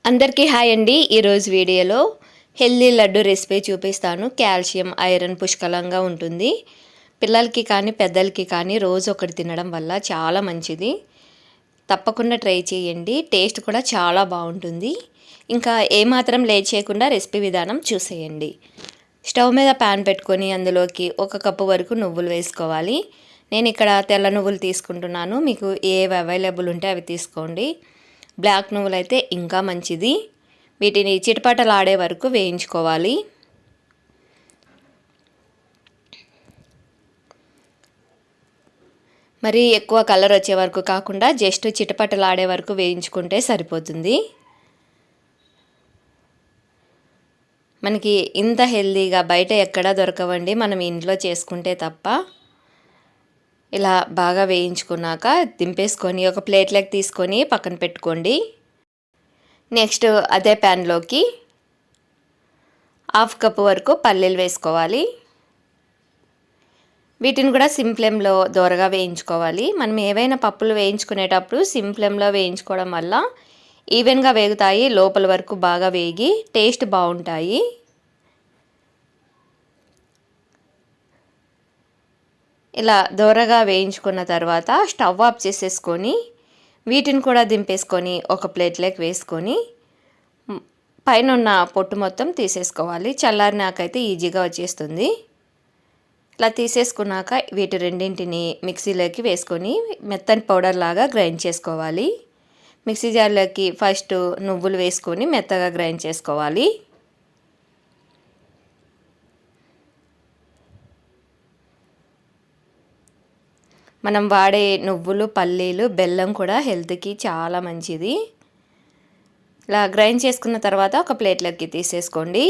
అందరికీ హాయ్ అండి. ఈరోజు వీడియోలో హెల్దీ లడ్డు రెసిపీ చూపిస్తాను. కాల్షియం, ఐరన్ పుష్కలంగా ఉంటుంది. పిల్లలకి కానీ పెద్దలకి కానీ రోజు ఒకటి తినడం వల్ల చాలా మంచిది. తప్పకుండా ట్రై చేయండి. టేస్ట్ కూడా చాలా బాగుంటుంది. ఇంకా ఏమాత్రం లేట్ చేయకుండా రెసిపీ విధానం చూసేయండి. స్టవ్ మీద ప్యాన్ పెట్టుకొని అందులోకి 1 కప్పు వరకు నువ్వులు వేసుకోవాలి. నేను ఇక్కడ తెల్ల నువ్వులు తీసుకుంటున్నాను. మీకు ఏవి అవైలబుల్ ఉంటే అవి తీసుకోండి. బ్లాక్ నువ్వులు అయితే ఇంకా మంచిది. వీటిని చిటపటలాడే వరకు వేయించుకోవాలి. మరి ఎక్కువ కలర్ వచ్చే వరకు కాకుండా జస్ట్ చిటపటలాడే వరకు వేయించుకుంటే సరిపోతుంది. మనకి ఇంత హెల్దీగా బయట ఎక్కడా దొరకవండి, మనం ఇంట్లో చేసుకుంటే తప్ప. ఇలా బాగా వేయించుకున్నాక దింపేసుకొని ఒక ప్లేట్లోకి తీసుకొని పక్కన పెట్టుకోండి. నెక్స్ట్ అదే ప్యాన్లోకి 1/2 కప్పు వరకు పల్లీలు వేసుకోవాలి. వీటిని కూడా సిమ్ ఫ్లేమ్లో దోరగా వేయించుకోవాలి. మనం ఏవైనా పప్పులు వేయించుకునేటప్పుడు సిమ్ ఫ్లేమ్లో వేయించుకోవడం వల్ల ఈవెన్గా వేగుతాయి, లోపల వరకు బాగా వేగి టేస్ట్ బాగుంటాయి. ఇలా దోరగా వేయించుకున్న తర్వాత స్టవ్ ఆఫ్ చేసేసుకొని వీటిని కూడా దింపేసుకొని ఒక ప్లేట్లోకి వేసుకొని పైన ఉన్న పొట్టు మొత్తం తీసేసుకోవాలి. చల్లారినాకైతే ఈజీగా వచ్చేస్తుంది. ఇలా తీసేసుకున్నాక వీటి రెండింటిని మిక్సీలోకి వేసుకొని మెత్తని పౌడర్ లాగా గ్రైండ్ చేసుకోవాలి. మిక్సీ జార్లోకి ఫస్ట్ నువ్వులు వేసుకొని మెత్తగా గ్రైండ్ చేసుకోవాలి. మనం వాడే నువ్వులు, పల్లీలు, బెల్లం కూడా హెల్త్కి చాలా మంచిది. ఇలా గ్రైండ్ చేసుకున్న తర్వాత ఒక ప్లేట్లోకి తీసేసుకోండి.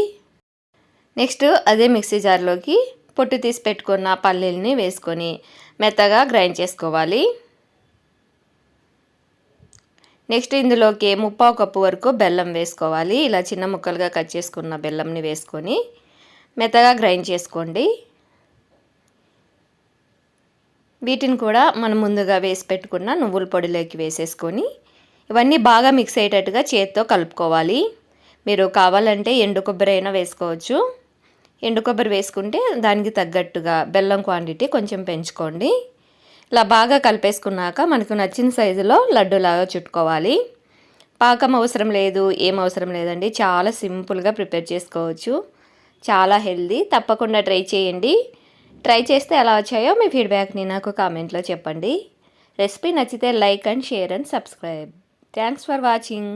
నెక్స్ట్ అదే మిక్సీ జార్లోకి పొట్టు తీసి పెట్టుకున్న పల్లీలని వేసుకొని మెత్తగా గ్రైండ్ చేసుకోవాలి. నెక్స్ట్ ఇందులోకి 1/4 కప్పు వరకు బెల్లం వేసుకోవాలి. ఇలా చిన్న ముక్కలుగా కట్ చేసుకున్న బెల్లంని వేసుకొని మెత్తగా గ్రైండ్ చేసుకోండి. వీటిని కూడా మనం ముందుగా వేసి పెట్టుకున్న నువ్వుల పొడిలోకి వేసేసుకొని ఇవన్నీ బాగా మిక్స్ అయ్యేటట్టుగా చేత్తో కలుపుకోవాలి. మీరు కావాలంటే ఎండు కొబ్బరి అయినా వేసుకోవచ్చు. ఎండు కొబ్బరి వేసుకుంటే దానికి తగ్గట్టుగా బెల్లం క్వాంటిటీ కొంచెం పెంచుకోండి. ఇలా బాగా కలిపేసుకున్నాక మనకు నచ్చిన సైజులో లడ్డూలాగా చుట్టుకోవాలి. పాకం అవసరం లేదు, ఏం అవసరం లేదండి. చాలా సింపుల్గా ప్రిపేర్ చేసుకోవచ్చు. చాలా హెల్దీ. తప్పకుండా ట్రై చేయండి. ట్రై చేస్తే ఎలా వచ్చాయో మీ ఫీడ్బ్యాక్ని నాకు కామెంట్లో చెప్పండి. రెసిపీ నచ్చితే like and share and subscribe. Thanks for watching.